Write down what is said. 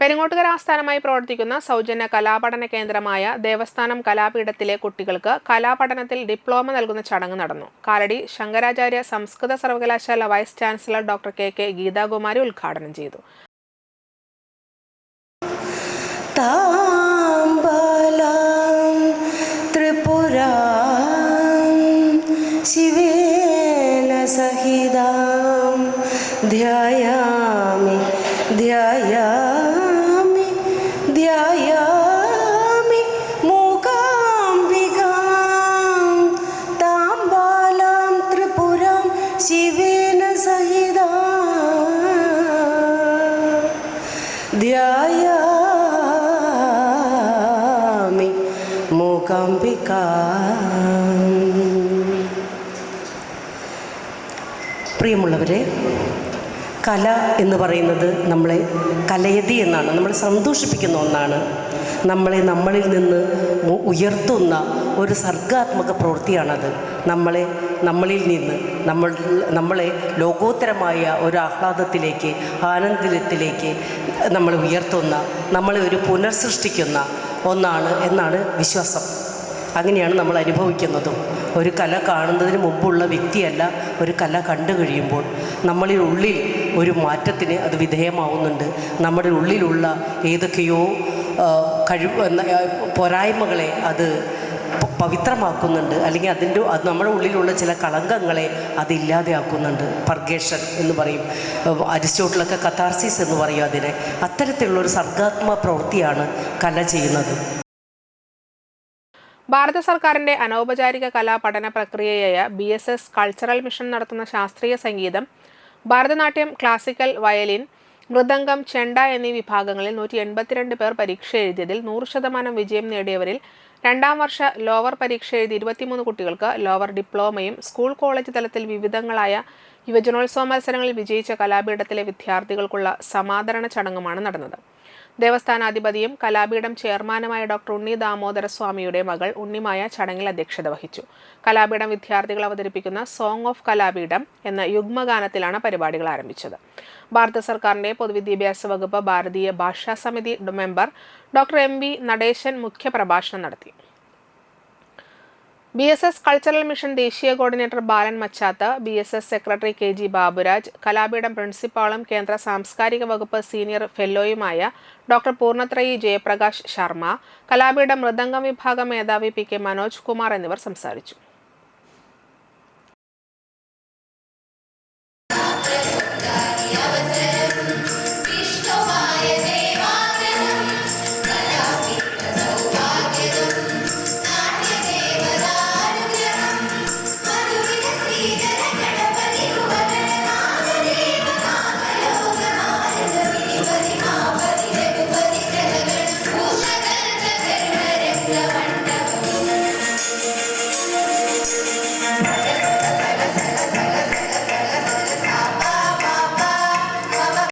പെരിങ്ങോട്ടുകര ആസ്ഥാനമായി പ്രവർത്തിക്കുന്ന സൗജന്യ കലാപഠന കേന്ദ്രമായ ദേവസ്ഥാനം കലാപീഠത്തിലെ കുട്ടികൾക്ക് കലാപഠനത്തിൽ ഡിപ്ലോമ നൽകുന്ന ചടങ്ങ് നടന്നു. കാലടി ശങ്കരാചാര്യ സംസ്കൃത സർവകലാശാല vice chancellor doctor K Geethakumari ഉദ്ഘാടനം ചെയ്തു. ധ്യായാമി ധ്യായാമി ധ്യായാമി മൂകാംബികാം താംബാലാം ത്രിപുരാം ശിവേന സഹിതാം ധ്യായാമി മൂകാംബികാം. പ്രിയമുള്ളവരെ, കല എന്ന് പറയുന്നത് നമ്മളെ കലയതി എന്നാണ്, നമ്മളെ സന്തോഷിപ്പിക്കുന്ന ഒന്നാണ്. നമ്മളിൽ നിന്ന് ഉയർത്തുന്ന ഒരു സർഗാത്മക പ്രവൃത്തിയാണത്. നമ്മളിൽ നിന്ന് നമ്മളെ ലോകോത്തരമായ ഒരു ആഹ്ലാദത്തിലേക്ക്, ആനന്ദത്തിലേക്ക് നമ്മളെ ഉയർത്തുന്ന, നമ്മളെ ഒരു പുനർസൃഷ്ടിക്കുന്ന ഒന്നാണ് എന്നാണ് വിശ്വാസം. അങ്ങനെയാണ് നമ്മൾ അനുഭവിക്കുന്നതും. ഒരു കല കാണുന്നതിന് മുമ്പുള്ള വ്യക്തിയല്ല ഒരു കല കണ്ടു കഴിയുമ്പോൾ. നമ്മളിൽ ഉള്ളിൽ ഒരു മാറ്റത്തിന് അത് വിധേയമാവുന്നുണ്ട്. നമ്മുടെ ഉള്ളിലുള്ള ഏതൊക്കെയോ പോരായ്മകളെ അത് പവിത്രമാക്കുന്നുണ്ട്, അല്ലെങ്കിൽ അത് നമ്മുടെ ഉള്ളിലുള്ള ചില കളങ്കങ്ങളെ അതില്ലാതെയാക്കുന്നുണ്ട്. പർഗേഷൻ എന്ന് പറയും, അരിസ്റ്റോട്ടിലൊക്കെ കഥാർസിസ് എന്ന് പറയും അതിനെ. അത്തരത്തിലുള്ളൊരു സർഗാത്മക പ്രവൃത്തിയാണ് കല ചെയ്യുന്നത്. ഭാരത സർക്കാരിന്റെ അനൗപചാരിക കലാപഠന പ്രക്രിയയായ BSS കൾച്ചറൽ മിഷൻ നടത്തുന്ന ശാസ്ത്രീയ സംഗീതം, ഭരതനാട്യം, ക്ലാസിക്കൽ, വയലിൻ, മൃദംഗം, ചെണ്ട എന്നീ വിഭാഗങ്ങളിൽ 182 പേർ പരീക്ഷ എഴുതിയതിൽ 100% വിജയം നേടിയവരിൽ രണ്ടാം വർഷ ലോവർ പരീക്ഷ എഴുതി 23 കുട്ടികൾക്ക് ലോവർ ഡിപ്ലോമയും സ്കൂൾ കോളേജ് തലത്തിൽ വിവിധങ്ങളായ യുവജനോത്സവ മത്സരങ്ങളിൽ വിജയിച്ച കലാപീഠത്തിലെ വിദ്യാർത്ഥികൾക്കുള്ള സമാദരണ ചടങ്ങുമാണ് നടന്നത്. ദേവസ്ഥാനാധിപതിയും കലാപീഠം ചെയർമാനുമായ ഡോക്ടർ ഉണ്ണി ദാമോദര സ്വാമിയുടെ മകൾ ഉണ്ണിമായ ചടങ്ങിൽ അധ്യക്ഷത വഹിച്ചു. കലാപീഠം വിദ്യാർത്ഥികൾ അവതരിപ്പിക്കുന്ന സോങ് ഓഫ് കലാപീഠം എന്ന യുഗ്മഗാനത്തിലാണ് പരിപാടികൾ ആരംഭിച്ചത്. ഭാരത സർക്കാരിന്റെ പൊതുവിദ്യാഭ്യാസ വകുപ്പ് ഭാരതീയ ഭാഷാ സമിതി മെമ്പർ ഡോക്ടർ MV നടേശൻ മുഖ്യപ്രഭാഷണം നടത്തി. BSS കൾച്ചറൽ മിഷൻ ദേശീയ കോർഡിനേറ്റർ ബാലൻ മച്ചാത്ത്, BSS സെക്രട്ടറി KG ബാബുരാജ്, കലാപീഠം പ്രിൻസിപ്പാളും കേന്ദ്ര സാംസ്കാരിക വകുപ്പ് സീനിയർ ഫെല്ലോയുമായ ഡോക്ടർ പൂർണ്ണത്രയി ജയപ്രകാശ് ശർമ്മ, കലാപീഠം മൃദംഗം വിഭാഗം മേധാവി PK മനോജ് കുമാർ എന്നിവർ സംസാരിച്ചു.